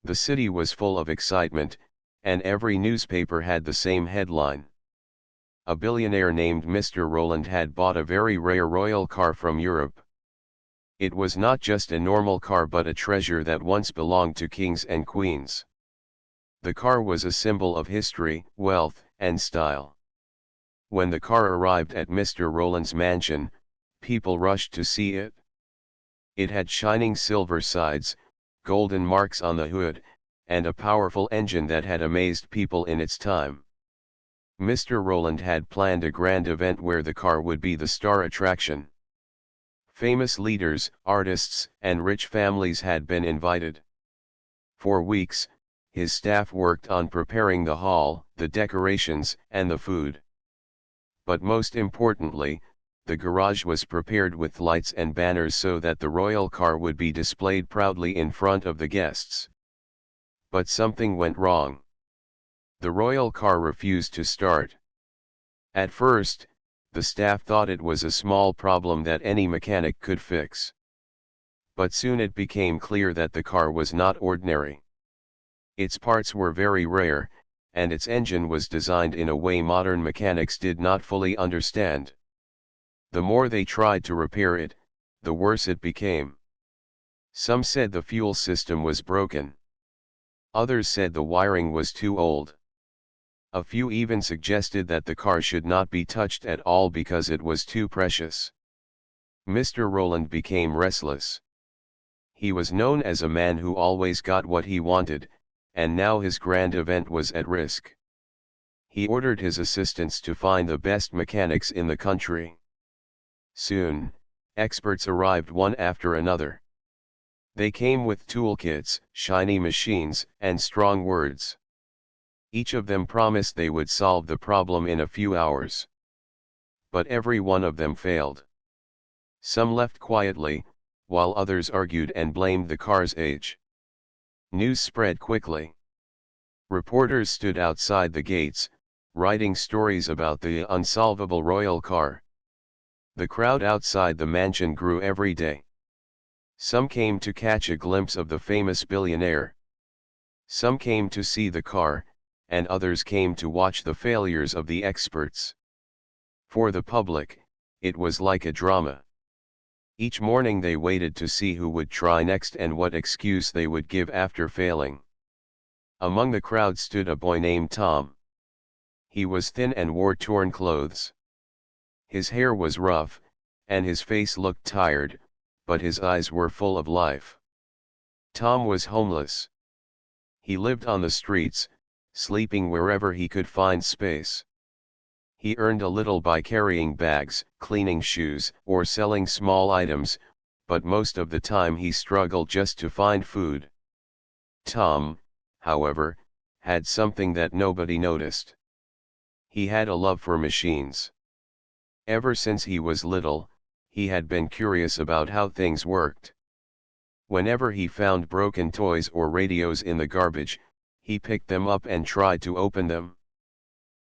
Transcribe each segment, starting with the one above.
The city was full of excitement, and every newspaper had the same headline. A billionaire named Mr. Roland had bought a very rare royal car from Europe. It was not just a normal car but a treasure that once belonged to kings and queens. The car was a symbol of history, wealth, and style. When the car arrived at Mr. Roland's mansion, people rushed to see it. It had shining silver sides, golden marks on the hood, and a powerful engine that had amazed people in its time. Mr. Roland had planned a grand event where the car would be the star attraction. Famous leaders, artists, and rich families had been invited. For weeks, his staff worked on preparing the hall, the decorations, and the food. But most importantly, the garage was prepared with lights and banners so that the royal car would be displayed proudly in front of the guests. But something went wrong. The royal car refused to start. At first, the staff thought it was a small problem that any mechanic could fix. But soon it became clear that the car was not ordinary. Its parts were very rare, and its engine was designed in a way modern mechanics did not fully understand. The more they tried to repair it, the worse it became. Some said the fuel system was broken. Others said the wiring was too old. A few even suggested that the car should not be touched at all because it was too precious. Mr. Roland became restless. He was known as a man who always got what he wanted, and now his grand event was at risk. He ordered his assistants to find the best mechanics in the country. Soon, experts arrived one after another. They came with toolkits, shiny machines, and strong words. Each of them promised they would solve the problem in a few hours. But every one of them failed. Some left quietly, while others argued and blamed the car's age. News spread quickly. Reporters stood outside the gates, writing stories about the unsolvable royal car. The crowd outside the mansion grew every day. Some came to catch a glimpse of the famous billionaire. Some came to see the car, and others came to watch the failures of the experts. For the public, it was like a drama. Each morning they waited to see who would try next and what excuse they would give after failing. Among the crowd stood a boy named Tom. He was thin and wore torn clothes. His hair was rough, and his face looked tired, but his eyes were full of life. Tom was homeless. He lived on the streets, sleeping wherever he could find space. He earned a little by carrying bags, cleaning shoes, or selling small items, but most of the time he struggled just to find food. Tom, however, had something that nobody noticed. He had a love for machines. Ever since he was little, he had been curious about how things worked. Whenever he found broken toys or radios in the garbage, he picked them up and tried to open them.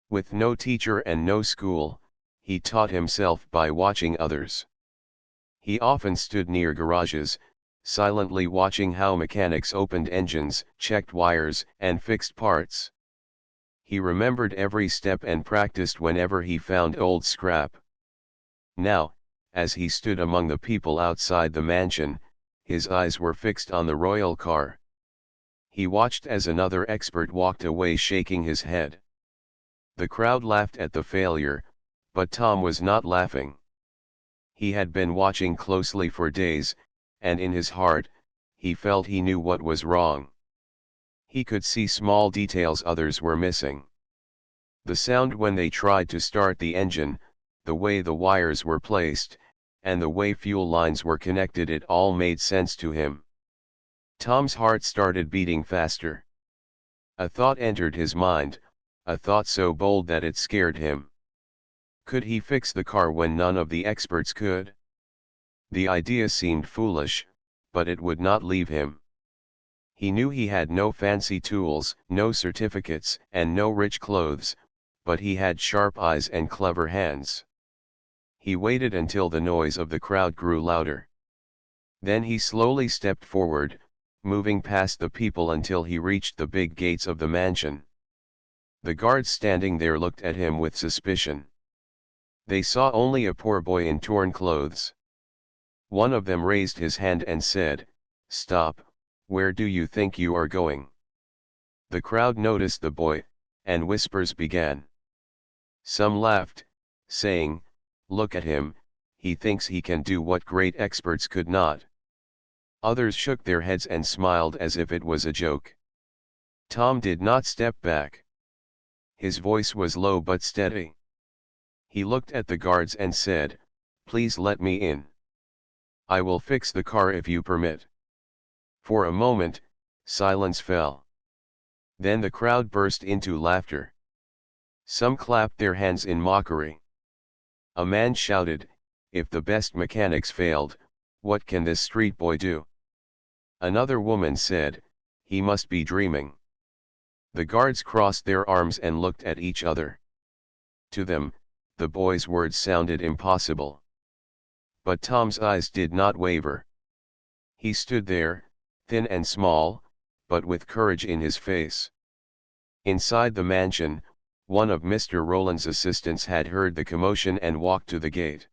With no teacher and no school, he taught himself by watching others. He often stood near garages, silently watching how mechanics opened engines, checked wires, and fixed parts. He remembered every step and practiced whenever he found old scrap. Now, as he stood among the people outside the mansion, his eyes were fixed on the royal car. He watched as another expert walked away shaking his head. The crowd laughed at the failure, but Tom was not laughing. He had been watching closely for days, and in his heart, he felt he knew what was wrong. He could see small details others were missing. The sound when they tried to start the engine, the way the wires were placed, and the way fuel lines were connected, it all made sense to him. Tom's heart started beating faster. A thought entered his mind, a thought so bold that it scared him. Could he fix the car when none of the experts could? The idea seemed foolish, but it would not leave him. He knew he had no fancy tools, no certificates, and no rich clothes, but he had sharp eyes and clever hands. He waited until the noise of the crowd grew louder. Then he slowly stepped forward, moving past the people until he reached the big gates of the mansion. The guards standing there looked at him with suspicion. They saw only a poor boy in torn clothes. One of them raised his hand and said, "Stop, where do you think you are going?" The crowd noticed the boy, and whispers began. Some laughed, saying, "Look at him, he thinks he can do what great experts could not." Others shook their heads and smiled as if it was a joke. Tom did not step back. His voice was low but steady. He looked at the guards and said, "Please let me in. I will fix the car if you permit." For a moment, silence fell. Then the crowd burst into laughter. Some clapped their hands in mockery. A man shouted, "If the best mechanics failed, what can this street boy do?" Another woman said, "He must be dreaming." The guards crossed their arms and looked at each other. To them, the boy's words sounded impossible. But Tom's eyes did not waver. He stood there, thin and small, but with courage in his face. Inside the mansion, one of Mr. Rowland's assistants had heard the commotion and walked to the gate.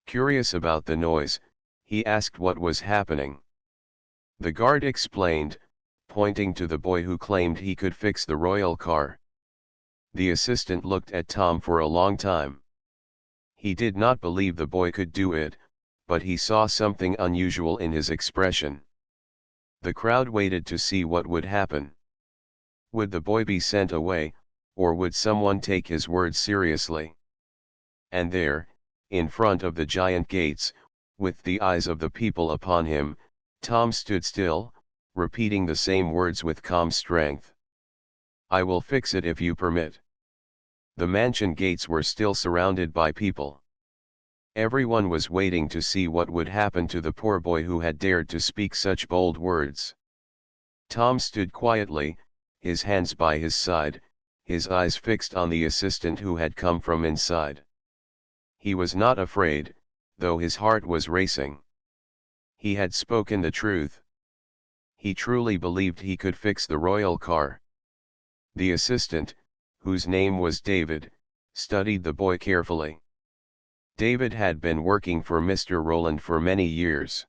Curious about the noise, he asked what was happening. The guard explained, pointing to the boy who claimed he could fix the royal car. The assistant looked at Tom for a long time. He did not believe the boy could do it, but he saw something unusual in his expression. The crowd waited to see what would happen. Would the boy be sent away, or would someone take his words seriously? And there, in front of the giant gates, with the eyes of the people upon him, Tom stood still, repeating the same words with calm strength. "I will fix it if you permit." The mansion gates were still surrounded by people. Everyone was waiting to see what would happen to the poor boy who had dared to speak such bold words. Tom stood quietly, his hands by his side, his eyes fixed on the assistant who had come from inside. He was not afraid, though his heart was racing. He had spoken the truth. He truly believed he could fix the royal car. The assistant, whose name was David, studied the boy carefully. David had been working for Mr. Rowland for many years.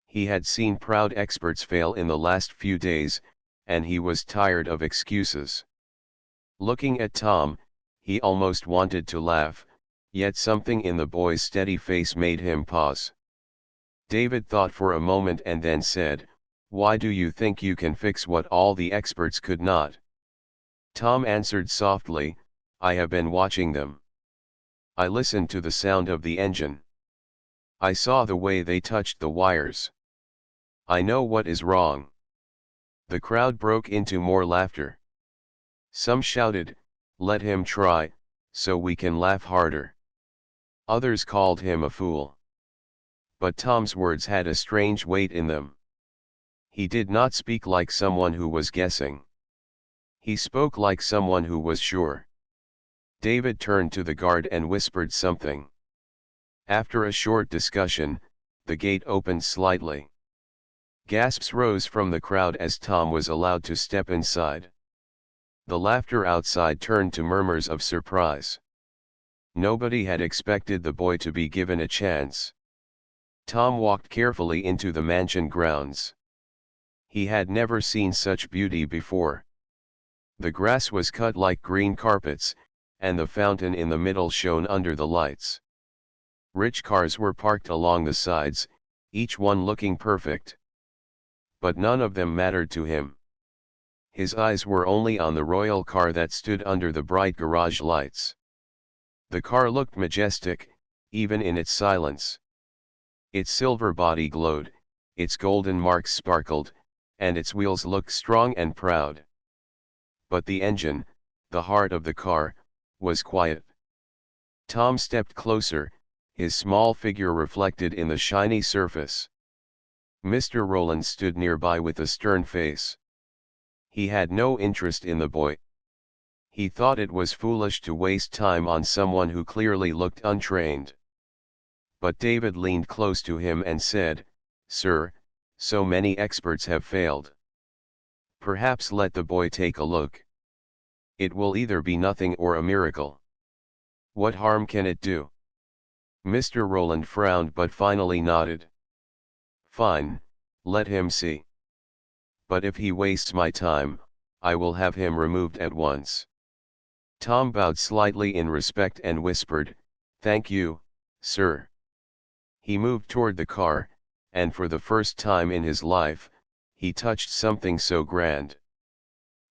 He had seen proud experts fail in the last few days, and he was tired of excuses. Looking at Tom, he almost wanted to laugh, yet something in the boy's steady face made him pause. David thought for a moment and then said, "Why do you think you can fix what all the experts could not?" Tom answered softly, "I have been watching them. I listened to the sound of the engine. I saw the way they touched the wires. I know what is wrong." The crowd broke into more laughter. Some shouted, "Let him try, so we can laugh harder." Others called him a fool. But Tom's words had a strange weight in them. He did not speak like someone who was guessing. He spoke like someone who was sure. David turned to the guard and whispered something. After a short discussion, the gate opened slightly. Gasps rose from the crowd as Tom was allowed to step inside. The laughter outside turned to murmurs of surprise. Nobody had expected the boy to be given a chance. Tom walked carefully into the mansion grounds. He had never seen such beauty before. The grass was cut like green carpets, and the fountain in the middle shone under the lights. Rich cars were parked along the sides, each one looking perfect. But none of them mattered to him. His eyes were only on the royal car that stood under the bright garage lights. The car looked majestic, even in its silence. Its silver body glowed, its golden marks sparkled, and its wheels looked strong and proud. But the engine, the heart of the car, was quiet. Tom stepped closer, his small figure reflected in the shiny surface. Mr. Rowland stood nearby with a stern face. He had no interest in the boy. He thought it was foolish to waste time on someone who clearly looked untrained. But David leaned close to him and said, "Sir, So many experts have failed. Perhaps let the boy take a look. It will either be nothing or a miracle. What harm can it do? Mr. Roland frowned but finally nodded. Fine, let him see. But if he wastes my time, I will have him removed at once. Tom bowed slightly in respect and whispered, "Thank you, sir." He moved toward the car, and for the first time in his life, he touched something so grand.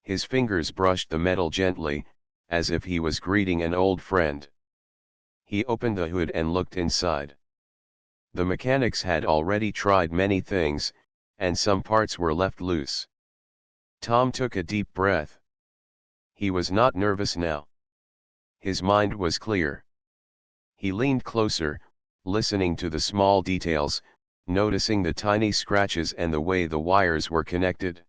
His fingers brushed the metal gently, as if he was greeting an old friend. He opened the hood and looked inside. The mechanics had already tried many things, and some parts were left loose. Tom took a deep breath. He was not nervous now. His mind was clear. He leaned closer, listening to the small details, noticing the tiny scratches and the way the wires were connected.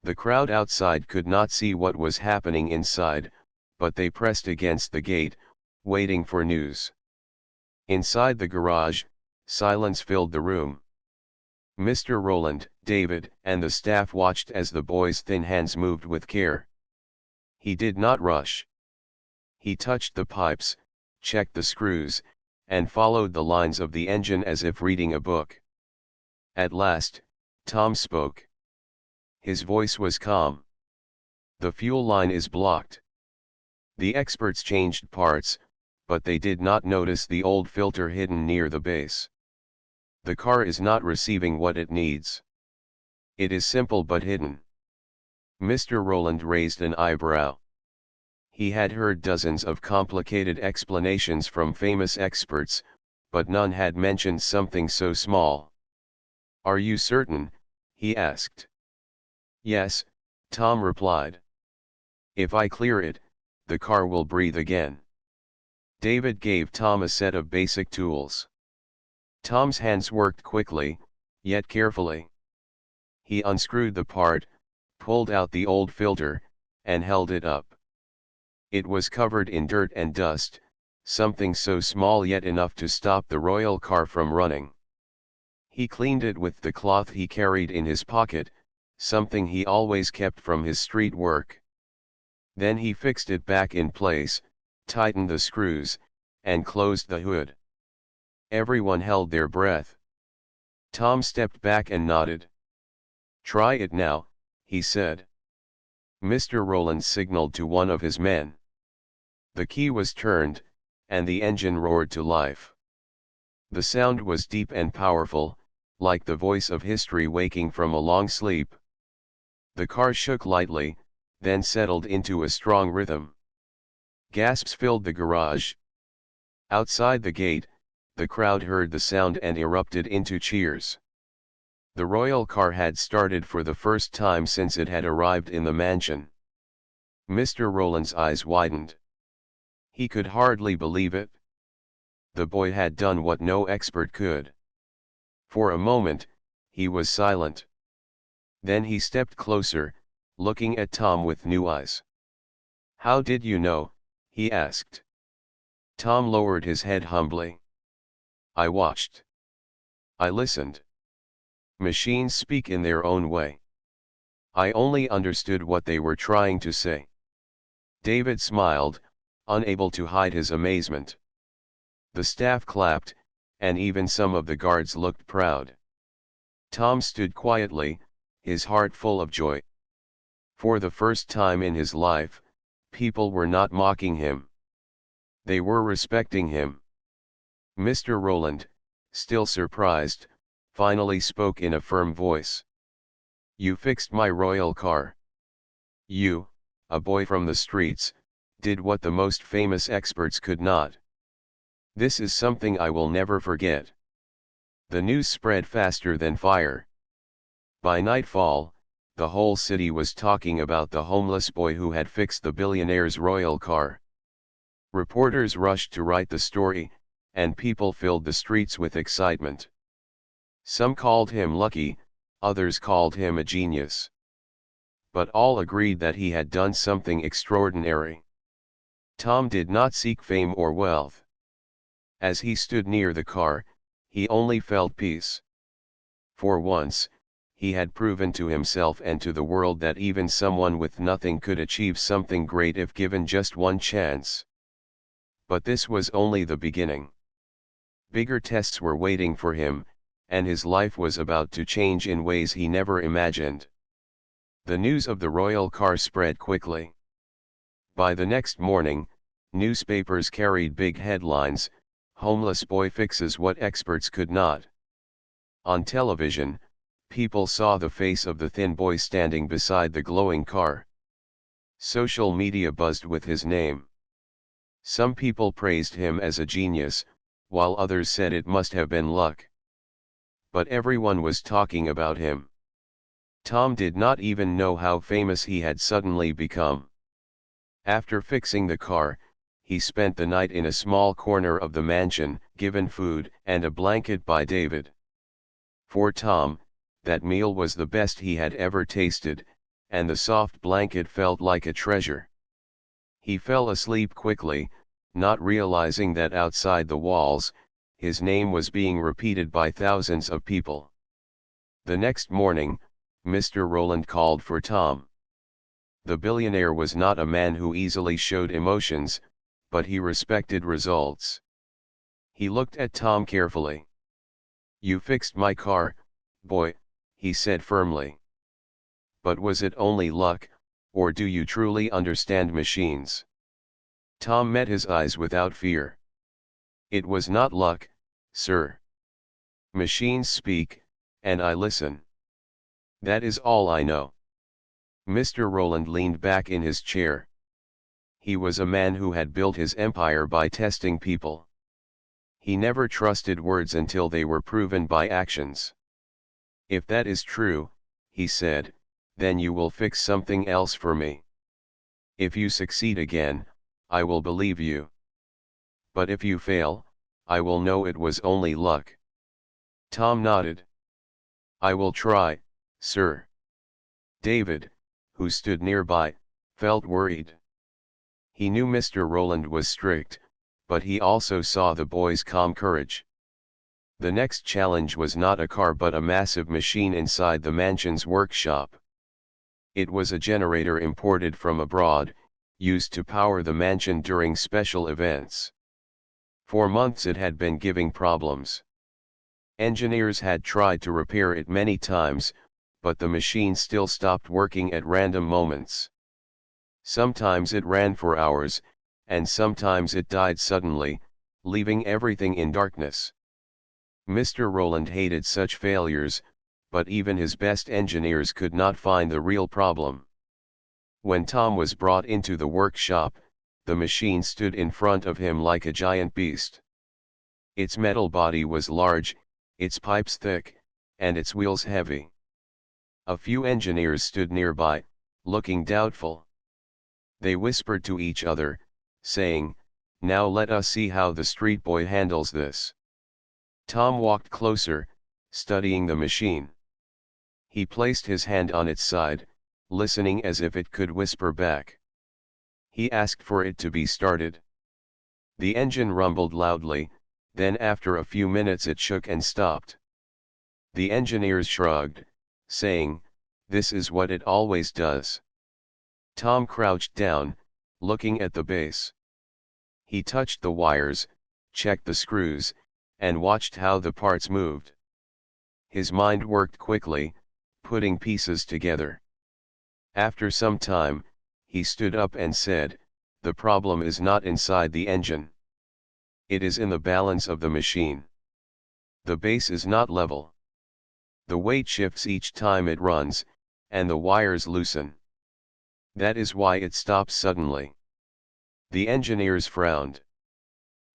The crowd outside could not see what was happening inside, but they pressed against the gate, waiting for news. Inside the garage, silence filled the room. Mr. Roland, David, and the staff watched as the boy's thin hands moved with care. He did not rush. He touched the pipes, checked the screws, and followed the lines of the engine as if reading a book. At last, Tom spoke. His voice was calm. "The fuel line is blocked." The experts changed parts, but they did not notice the old filter hidden near the base. "The car is not receiving what it needs." "It is simple but hidden." Mr. Roland raised an eyebrow. He had heard dozens of complicated explanations from famous experts, but none had mentioned something so small. "Are you certain?" he asked. "Yes," Tom replied. "If I clear it, the car will breathe again." David gave Tom a set of basic tools. Tom's hands worked quickly, yet carefully. He unscrewed the part, pulled out the old filter, and held it up. It was covered in dirt and dust, something so small yet enough to stop the royal car from running. He cleaned it with the cloth he carried in his pocket, something he always kept from his street work. Then he fixed it back in place, tightened the screws, and closed the hood. Everyone held their breath. Tom stepped back and nodded. "Try it now," he said. Mr. Roland signaled to one of his men. The key was turned, and the engine roared to life. The sound was deep and powerful, like the voice of history waking from a long sleep. The car shook lightly, then settled into a strong rhythm. Gasps filled the garage. Outside the gate, the crowd heard the sound and erupted into cheers. The royal car had started for the first time since it had arrived in the mansion. Mr. Roland's eyes widened. He could hardly believe it. The boy had done what no expert could. For a moment, he was silent. Then he stepped closer, looking at Tom with new eyes. "How did you know?" he asked. Tom lowered his head humbly. "I watched. I listened. Machines speak in their own way. I only understood what they were trying to say." David smiled, unable to hide his amazement. The staff clapped, and even some of the guards looked proud. Tom stood quietly, his heart full of joy. For the first time in his life, people were not mocking him. They were respecting him. Mr. Roland, still surprised, finally spoke in a firm voice. "You fixed my royal car. You, a boy from the streets, did what the most famous experts could not. This is something I will never forget." The news spread faster than fire. By nightfall, the whole city was talking about the homeless boy who had fixed the billionaire's royal car. Reporters rushed to write the story, and people filled the streets with excitement. Some called him lucky, others called him a genius. But all agreed that he had done something extraordinary. Tom did not seek fame or wealth. As he stood near the car, he only felt peace. For once, he had proven to himself and to the world that even someone with nothing could achieve something great if given just one chance. But this was only the beginning. Bigger tests were waiting for him, and his life was about to change in ways he never imagined. The news of the royal car spread quickly. By the next morning, newspapers carried big headlines: "Homeless boy fixes what experts could not." On television, people saw the face of the thin boy standing beside the glowing car. Social media buzzed with his name. Some people praised him as a genius, while others said it must have been luck. But everyone was talking about him. Tom did not even know how famous he had suddenly become. After fixing the car, he spent the night in a small corner of the mansion, given food and a blanket by David. For Tom, that meal was the best he had ever tasted, and the soft blanket felt like a treasure. He fell asleep quickly, not realizing that outside the walls, his name was being repeated by thousands of people. The next morning, Mr. Rowland called for Tom. The billionaire was not a man who easily showed emotions, but he respected results. He looked at Tom carefully. "You fixed my car, boy," he said firmly. "But was it only luck, or do you truly understand machines?" Tom met his eyes without fear. "It was not luck, sir. Machines speak, and I listen. That is all I know." Mr. Rowland leaned back in his chair. He was a man who had built his empire by testing people. He never trusted words until they were proven by actions. "If that is true," he said, "then you will fix something else for me. If you succeed again, I will believe you. But if you fail, I will know it was only luck." Tom nodded. "I will try, sir." David, who stood nearby, felt worried. He knew Mr. Rowland was strict, but he also saw the boy's calm courage. The next challenge was not a car but a massive machine inside the mansion's workshop. It was a generator imported from abroad, used to power the mansion during special events. For months it had been giving problems. Engineers had tried to repair it many times, but the machine still stopped working at random moments. Sometimes it ran for hours, and sometimes it died suddenly, leaving everything in darkness. Mr. Rowland hated such failures, but even his best engineers could not find the real problem. When Tom was brought into the workshop, the machine stood in front of him like a giant beast. Its metal body was large, its pipes thick, and its wheels heavy. A few engineers stood nearby, looking doubtful. They whispered to each other, saying, "Now let us see how the street boy handles this." Tom walked closer, studying the machine. He placed his hand on its side, listening as if it could whisper back. He asked for it to be started. The engine rumbled loudly, then after a few minutes it shook and stopped. The engineers shrugged, saying, "This is what it always does." Tom crouched down, looking at the base. He touched the wires, checked the screws, and watched how the parts moved. His mind worked quickly, putting pieces together. After some time, he stood up and said, "The problem is not inside the engine. It is in the balance of the machine. The base is not level. The weight shifts each time it runs, and the wires loosen. That is why it stops suddenly." The engineers frowned.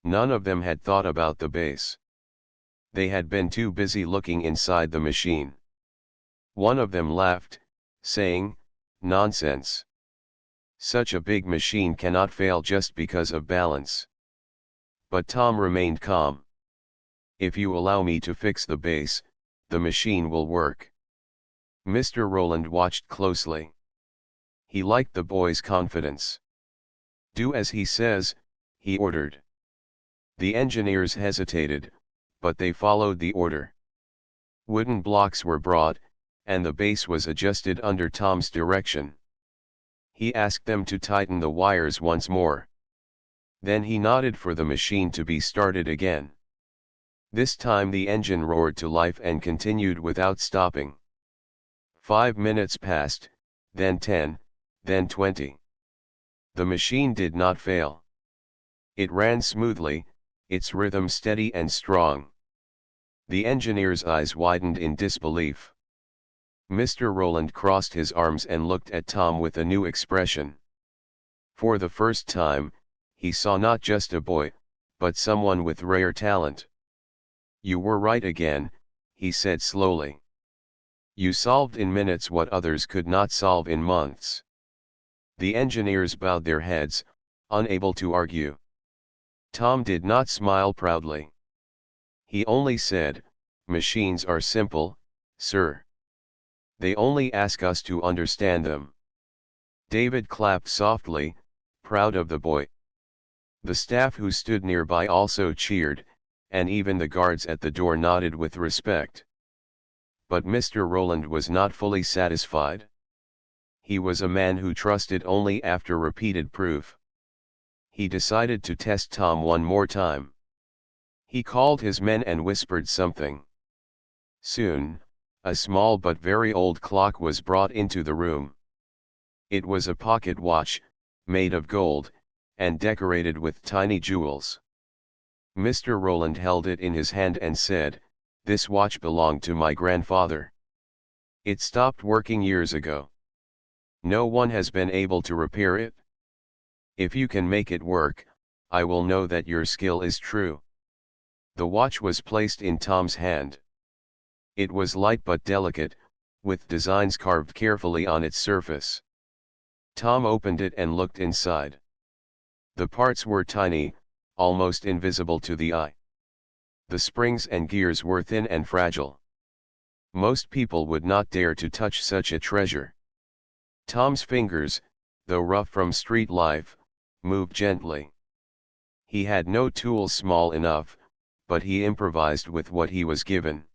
None of them had thought about the base. They had been too busy looking inside the machine. One of them laughed, saying, "Nonsense. Such a big machine cannot fail just because of balance." But Tom remained calm. "If you allow me to fix the base, the machine will work." Mr. Rowland watched closely. He liked the boy's confidence. "Do as he says," he ordered. The engineers hesitated, but they followed the order. Wooden blocks were brought, and the base was adjusted under Tom's direction. He asked them to tighten the wires once more. Then he nodded for the machine to be started again. This time the engine roared to life and continued without stopping. 5 minutes passed, then 10, then 20. The machine did not fail. It ran smoothly, its rhythm steady and strong. The engineer's eyes widened in disbelief. Mr. Rowland crossed his arms and looked at Tom with a new expression. For the first time, he saw not just a boy, but someone with rare talent. "You were right again," he said slowly. "You solved in minutes what others could not solve in months." The engineers bowed their heads, unable to argue. Tom did not smile proudly. He only said, "Machines are simple, sir. They only ask us to understand them." David clapped softly, proud of the boy. The staff who stood nearby also cheered, and even the guards at the door nodded with respect. But Mr. Rowland was not fully satisfied. He was a man who trusted only after repeated proof. He decided to test Tom one more time. He called his men and whispered something. Soon, a small but very old clock was brought into the room. It was a pocket watch, made of gold, and decorated with tiny jewels. Mr. Rowland held it in his hand and said, "This watch belonged to my grandfather. It stopped working years ago. No one has been able to repair it. If you can make it work, I will know that your skill is true." The watch was placed in Tom's hand. It was light but delicate, with designs carved carefully on its surface. Tom opened it and looked inside. The parts were tiny, almost invisible to the eye. The springs and gears were thin and fragile. Most people would not dare to touch such a treasure. Tom's fingers, though rough from street life, moved gently. He had no tools small enough, but he improvised with what he was given.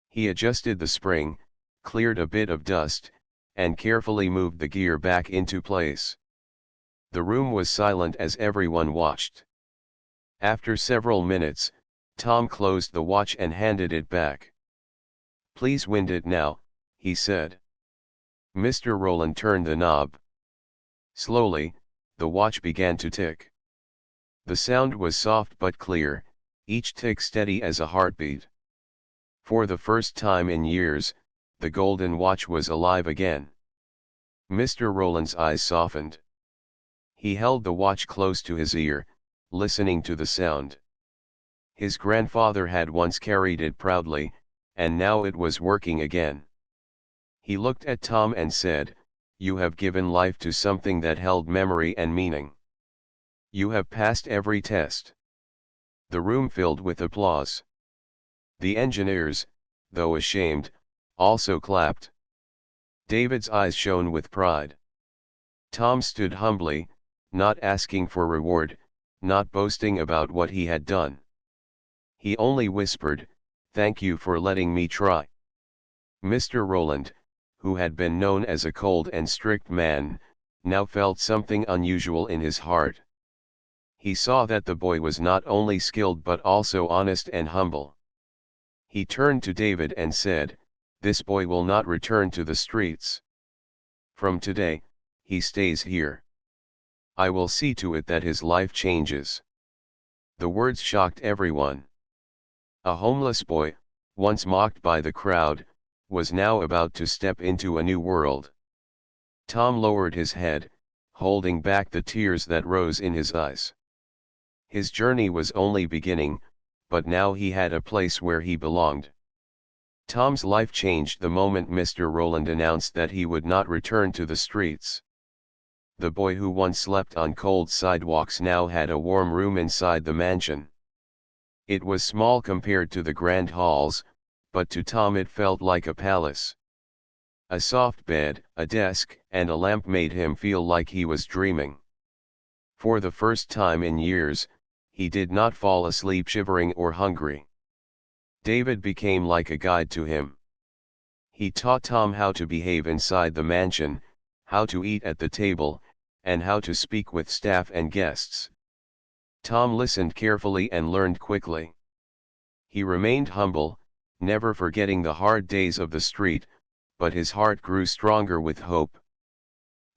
He adjusted the spring, cleared a bit of dust, and carefully moved the gear back into place. The room was silent as everyone watched. After several minutes, Tom closed the watch and handed it back. "Please wind it now," he said. Mr. Rowland turned the knob. Slowly, the watch began to tick. The sound was soft but clear, each tick steady as a heartbeat. For the first time in years, the golden watch was alive again. Mr. Rowland's eyes softened. He held the watch close to his ear, listening to the sound. His grandfather had once carried it proudly, and now it was working again. He looked at Tom and said, "You have given life to something that held memory and meaning. You have passed every test." The room filled with applause. The engineers, though ashamed, also clapped. David's eyes shone with pride. Tom stood humbly, not asking for reward, not boasting about what he had done. He only whispered, "Thank you for letting me try." Mr. Rowland, who had been known as a cold and strict man, now felt something unusual in his heart. He saw that the boy was not only skilled but also honest and humble. He turned to David and said, "This boy will not return to the streets. From today, he stays here. I will see to it that his life changes." The words shocked everyone. A homeless boy, once mocked by the crowd, was now about to step into a new world. Tom lowered his head, holding back the tears that rose in his eyes. His journey was only beginning, but now he had a place where he belonged. Tom's life changed the moment Mr. Rowland announced that he would not return to the streets. The boy who once slept on cold sidewalks now had a warm room inside the mansion. It was small compared to the grand halls, but to Tom it felt like a palace. A soft bed, a desk, and a lamp made him feel like he was dreaming. For the first time in years, he did not fall asleep shivering or hungry. David became like a guide to him. He taught Tom how to behave inside the mansion, how to eat at the table, and how to speak with staff and guests. Tom listened carefully and learned quickly. He remained humble, never forgetting the hard days of the street, but his heart grew stronger with hope.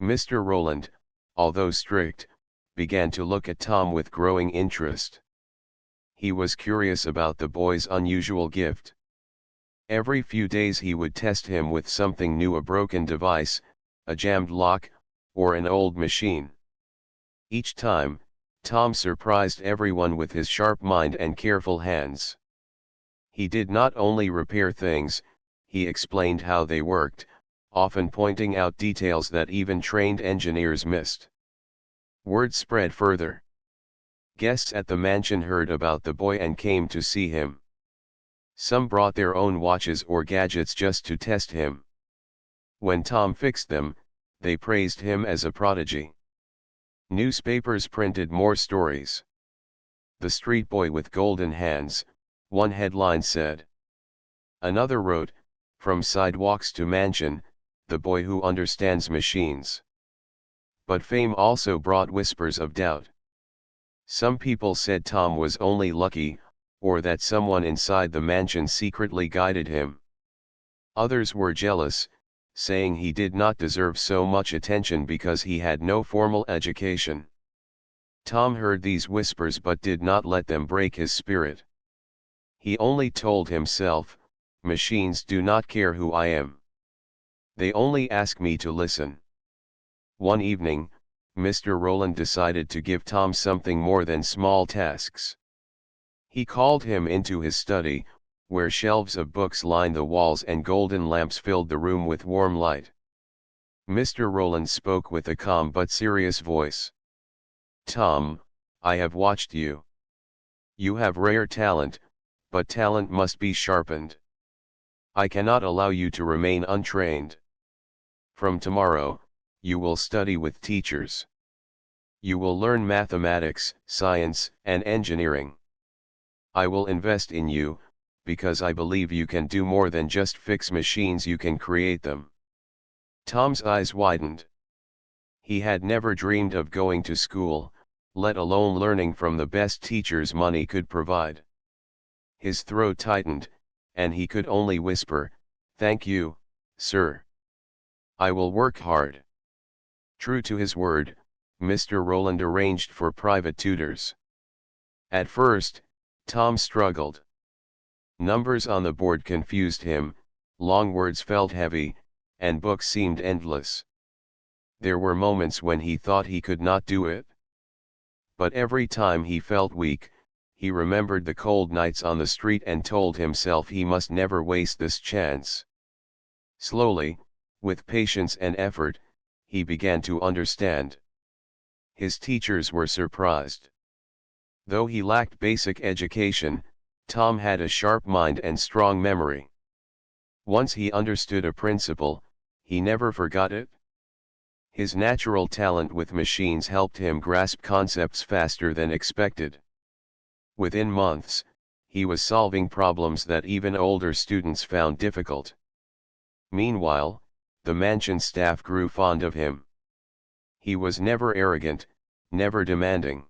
Mr. Rowland, although strict, began to look at Tom with growing interest. He was curious about the boy's unusual gift. Every few days he would test him with something new: a broken device, a jammed lock, or an old machine. Each time, Tom surprised everyone with his sharp mind and careful hands. He did not only repair things, he explained how they worked, often pointing out details that even trained engineers missed. Word spread further. Guests at the mansion heard about the boy and came to see him. Some brought their own watches or gadgets just to test him. When Tom fixed them, they praised him as a prodigy. Newspapers printed more stories. "The street boy with golden hands," one headline said. Another wrote, "From sidewalks to mansion, the boy who understands machines." But fame also brought whispers of doubt. Some people said Tom was only lucky, or that someone inside the mansion secretly guided him. Others were jealous, saying he did not deserve so much attention because he had no formal education. Tom heard these whispers but did not let them break his spirit. He only told himself, "Machines do not care who I am. They only ask me to listen." One evening, Mr. Rowland decided to give Tom something more than small tasks. He called him into his study, where shelves of books lined the walls and golden lamps filled the room with warm light. Mr. Rowland spoke with a calm but serious voice. "Tom, I have watched you. You have rare talent, but talent must be sharpened. I cannot allow you to remain untrained. From tomorrow, you will study with teachers. You will learn mathematics, science, and engineering. I will invest in you, because I believe you can do more than just fix machines, you can create them." Tom's eyes widened. He had never dreamed of going to school, let alone learning from the best teachers money could provide. His throat tightened, and he could only whisper, "Thank you, sir. I will work hard." True to his word, Mr. Rowland arranged for private tutors. At first, Tom struggled. Numbers on the board confused him, long words felt heavy, and books seemed endless. There were moments when he thought he could not do it. But every time he felt weak, he remembered the cold nights on the street and told himself he must never waste this chance. Slowly, with patience and effort, he began to understand. His teachers were surprised. Though he lacked basic education, Tom had a sharp mind and strong memory. Once he understood a principle, he never forgot it. His natural talent with machines helped him grasp concepts faster than expected. Within months, he was solving problems that even older students found difficult. Meanwhile, the mansion staff grew fond of him. He was never arrogant, never demanding.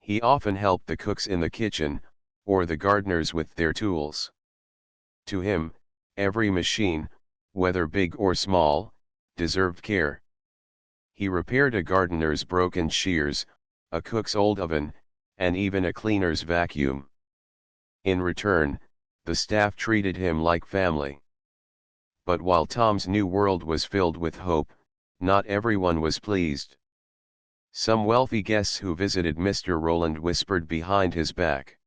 He often helped the cooks in the kitchen, or the gardeners with their tools. To him, every machine, whether big or small, deserved care. He repaired a gardener's broken shears, a cook's old oven, and even a cleaner's vacuum. In return, the staff treated him like family. But while Tom's new world was filled with hope, not everyone was pleased. Some wealthy guests who visited Mr. Rowland whispered behind his back.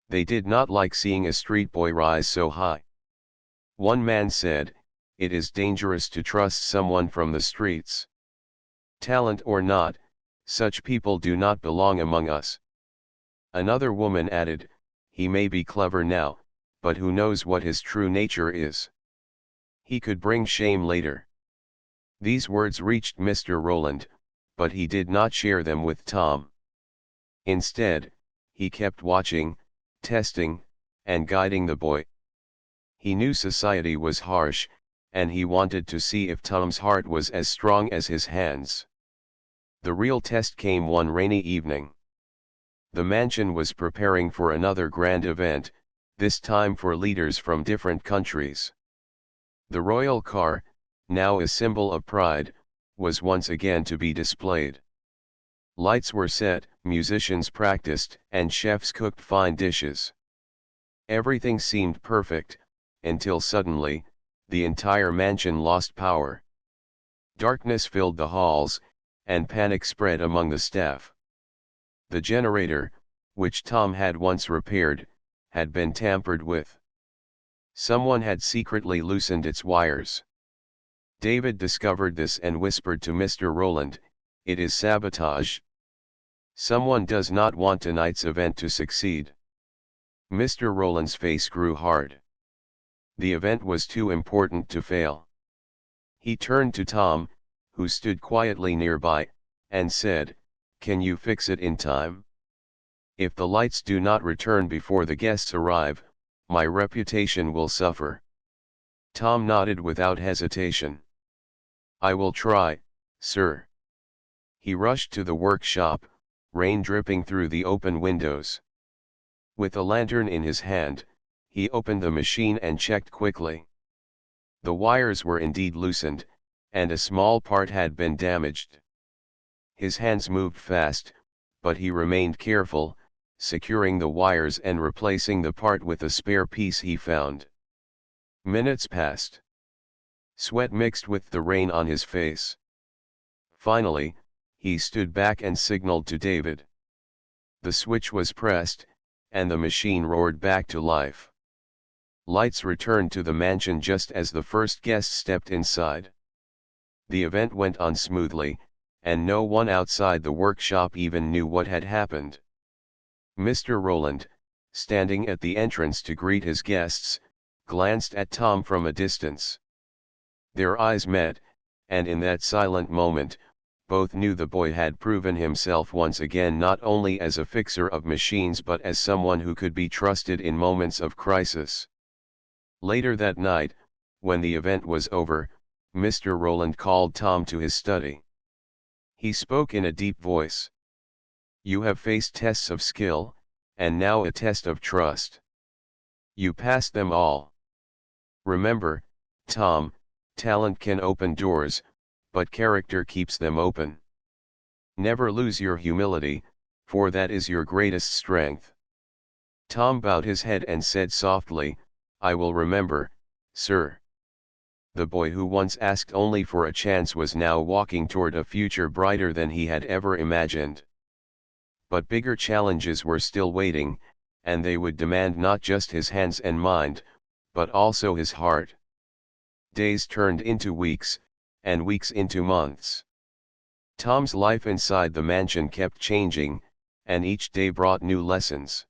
They did not like seeing a street boy rise so high. One man said, "It is dangerous to trust someone from the streets. Talent or not, such people do not belong among us." Another woman added, "He may be clever now, but who knows what his true nature is. He could bring shame later." These words reached Mr. Rowland, but he did not share them with Tom. Instead, he kept watching, testing, and guiding the boy. He knew society was harsh, and he wanted to see if Tom's heart was as strong as his hands. The real test came one rainy evening. The mansion was preparing for another grand event, this time for leaders from different countries. The royal car, now a symbol of pride, was once again to be displayed. Lights were set, musicians practiced, and chefs cooked fine dishes. Everything seemed perfect, until suddenly, the entire mansion lost power. Darkness filled the halls, and panic spread among the staff. The generator, which Tom had once repaired, had been tampered with. Someone had secretly loosened its wires. David discovered this and whispered to Mr. Rowland, "It is sabotage. Someone does not want tonight's event to succeed." Mr. Rowland's face grew hard. The event was too important to fail. He turned to Tom, who stood quietly nearby, and said, "Can you fix it in time? If the lights do not return before the guests arrive, my reputation will suffer." Tom nodded without hesitation. "I will try, sir." He rushed to the workshop, rain dripping through the open windows. With a lantern in his hand, he opened the machine and checked quickly. The wires were indeed loosened, and a small part had been damaged. His hands moved fast, but he remained careful, securing the wires and replacing the part with a spare piece he found. Minutes passed. Sweat mixed with the rain on his face. Finally, he stood back and signaled to David. The switch was pressed, and the machine roared back to life. Lights returned to the mansion just as the first guest stepped inside. The event went on smoothly, and no one outside the workshop even knew what had happened. Mr. Rowland, standing at the entrance to greet his guests, glanced at Tom from a distance. Their eyes met, and in that silent moment, both knew the boy had proven himself once again not only as a fixer of machines but as someone who could be trusted in moments of crisis. Later that night, when the event was over, Mr. Rowland called Tom to his study. He spoke in a deep voice. "You have faced tests of skill, and now a test of trust. You passed them all. Remember, Tom, talent can open doors, but character keeps them open. Never lose your humility, for that is your greatest strength." Tom bowed his head and said softly, "I will remember, sir." The boy who once asked only for a chance was now walking toward a future brighter than he had ever imagined. But bigger challenges were still waiting, and they would demand not just his hands and mind, but also his heart. Days turned into weeks, and weeks into months. Tom's life inside the mansion kept changing, and each day brought new lessons.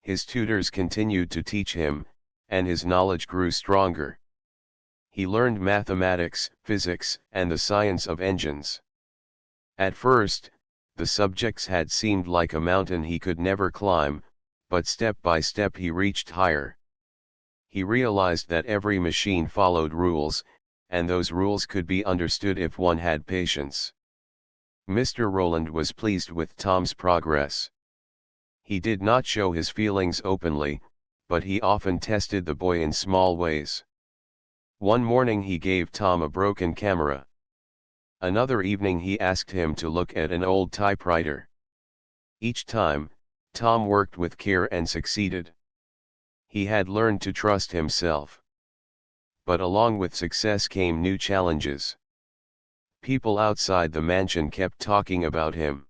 His tutors continued to teach him, and his knowledge grew stronger. He learned mathematics, physics, and the science of engines. At first, the subjects had seemed like a mountain he could never climb, but step by step he reached higher. He realized that every machine followed rules, and those rules could be understood if one had patience. Mr. Rowland was pleased with Tom's progress. He did not show his feelings openly, but he often tested the boy in small ways. One morning he gave Tom a broken camera. Another evening he asked him to look at an old typewriter. Each time, Tom worked with care and succeeded. He had learned to trust himself. But along with success came new challenges. People outside the mansion kept talking about him.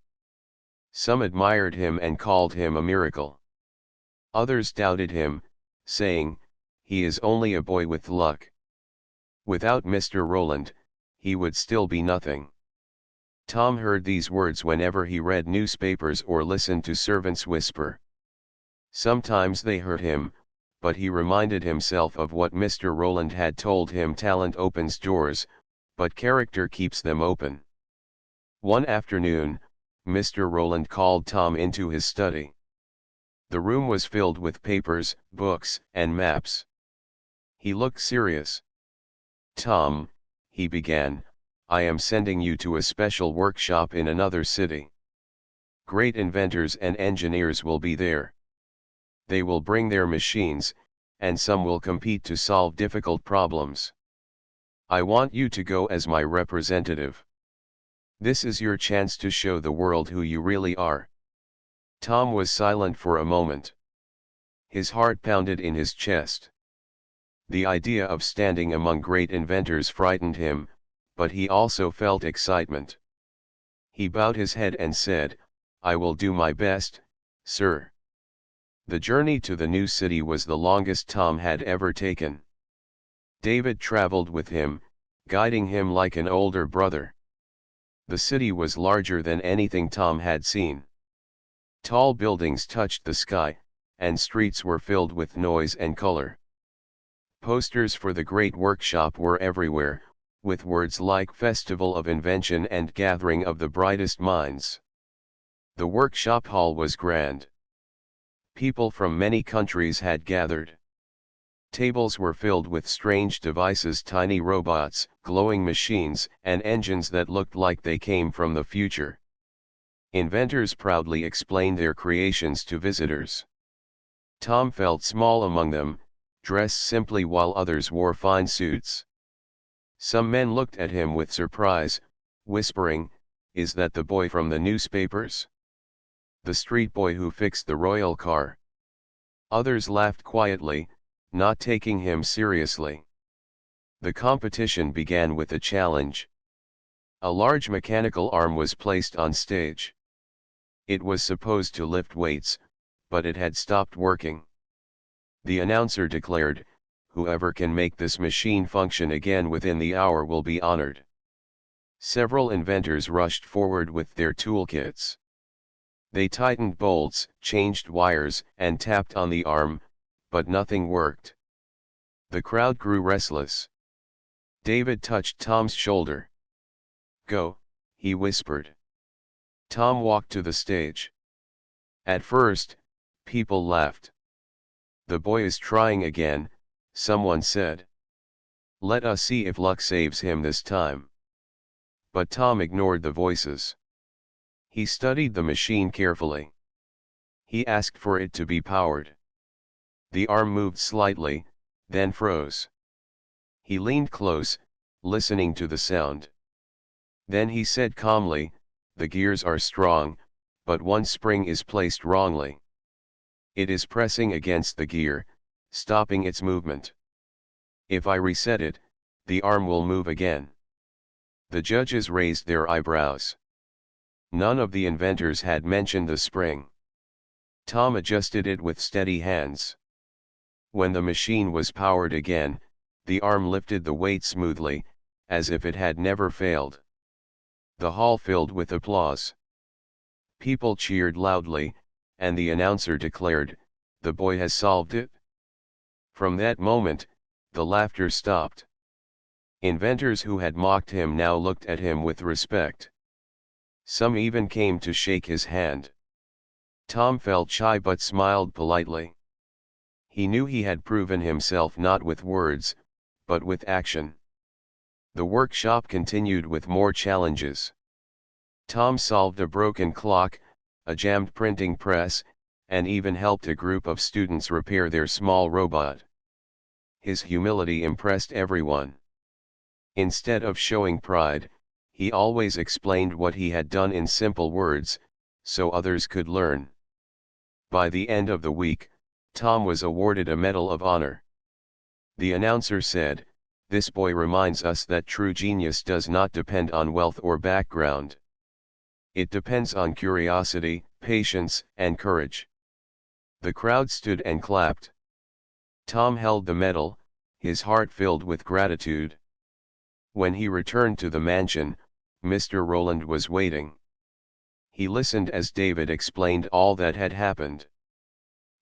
Some admired him and called him a miracle. Others doubted him, saying, "He is only a boy with luck." Without Mr. Rowland, he would still be nothing. Tom heard these words whenever he read newspapers or listened to servants whisper. Sometimes they hurt him, but he reminded himself of what Mr. Rowland had told him: talent opens doors, but character keeps them open. One afternoon, Mr. Rowland called Tom into his study. The room was filled with papers, books, and maps. He looked serious. "Tom," he began, "I am sending you to a special workshop in another city. Great inventors and engineers will be there. They will bring their machines, and some will compete to solve difficult problems. I want you to go as my representative. This is your chance to show the world who you really are." Tom was silent for a moment. His heart pounded in his chest. The idea of standing among great inventors frightened him, but he also felt excitement. He bowed his head and said, "I will do my best, sir." The journey to the new city was the longest Tom had ever taken. David traveled with him, guiding him like an older brother. The city was larger than anything Tom had seen. Tall buildings touched the sky, and streets were filled with noise and color. Posters for the great workshop were everywhere, with words like Festival of Invention and Gathering of the Brightest Minds. The workshop hall was grand. People from many countries had gathered. Tables were filled with strange devices, tiny robots, glowing machines, and engines that looked like they came from the future. Inventors proudly explained their creations to visitors. Tom felt small among them, dressed simply while others wore fine suits. Some men looked at him with surprise, whispering, "Is that the boy from the newspapers? The street boy who fixed the royal car?" Others laughed quietly, not taking him seriously. The competition began with a challenge. A large mechanical arm was placed on stage. It was supposed to lift weights, but it had stopped working. The announcer declared, "Whoever can make this machine function again within the hour will be honored." Several inventors rushed forward with their toolkits. They tightened bolts, changed wires, and tapped on the arm, but nothing worked. The crowd grew restless. David touched Tom's shoulder. "Go," he whispered. Tom walked to the stage. At first, people laughed. "The boy is trying again," someone said. "Let us see if luck saves him this time." But Tom ignored the voices. He studied the machine carefully. He asked for it to be powered. The arm moved slightly, then froze. He leaned close, listening to the sound. Then he said calmly, "The gears are strong, but one spring is placed wrongly. It is pressing against the gear, stopping its movement. If I reset it, the arm will move again." The judges raised their eyebrows. None of the inventors had mentioned the spring. Tom adjusted it with steady hands. When the machine was powered again, the arm lifted the weight smoothly, as if it had never failed. The hall filled with applause. People cheered loudly, and the announcer declared, "The boy has solved it." From that moment, the laughter stopped. Inventors who had mocked him now looked at him with respect. Some even came to shake his hand. Tom felt shy but smiled politely. He knew he had proven himself not with words, but with action. The workshop continued with more challenges. Tom solved a broken clock, a jammed printing press, and even helped a group of students repair their small robot. His humility impressed everyone. Instead of showing pride, he always explained what he had done in simple words, so others could learn. By the end of the week, Tom was awarded a Medal of Honor. The announcer said, "This boy reminds us that true genius does not depend on wealth or background. It depends on curiosity, patience, and courage." The crowd stood and clapped. Tom held the medal, his heart filled with gratitude. When he returned to the mansion, Mr. Rowland was waiting. He listened as David explained all that had happened.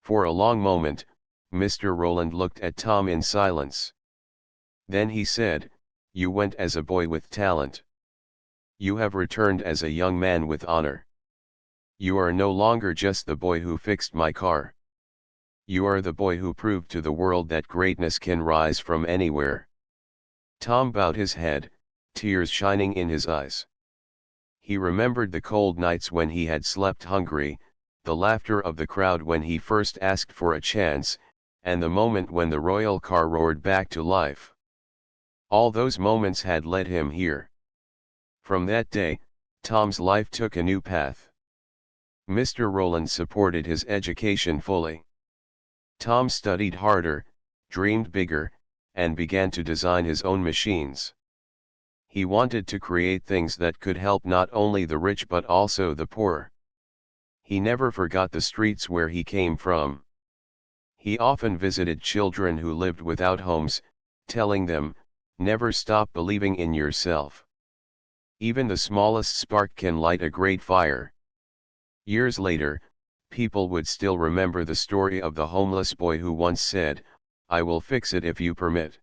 For a long moment, Mr. Rowland looked at Tom in silence. Then he said, "You went as a boy with talent. You have returned as a young man with honor. You are no longer just the boy who fixed my car. You are the boy who proved to the world that greatness can rise from anywhere. Tom bowed his head, tears shining in his eyes. He remembered the cold nights when he had slept hungry, the laughter of the crowd when he first asked for a chance, and the moment when the royal car roared back to life. All those moments had led him here. From that day, Tom's life took a new path. Mr. Rowland supported his education fully. Tom studied harder, dreamed bigger, and began to design his own machines. He wanted to create things that could help not only the rich but also the poor. He never forgot the streets where he came from. He often visited children who lived without homes, telling them, "Never stop believing in yourself. Even the smallest spark can light a great fire." Years later, people would still remember the story of the homeless boy who once said, "I will fix it if you permit."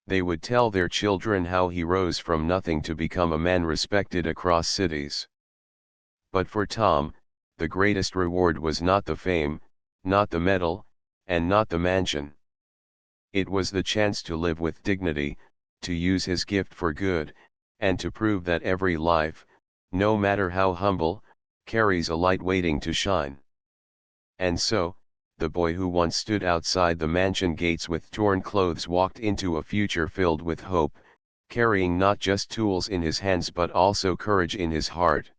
They would tell their children how he rose from nothing to become a man respected across cities. But for Tom, the greatest reward was not the fame, not the medal, and not the mansion. It was the chance to live with dignity, to use his gift for good, and to prove that every life, no matter how humble, carries a light waiting to shine. And so, the boy who once stood outside the mansion gates with torn clothes walked into a future filled with hope, carrying not just tools in his hands but also courage in his heart.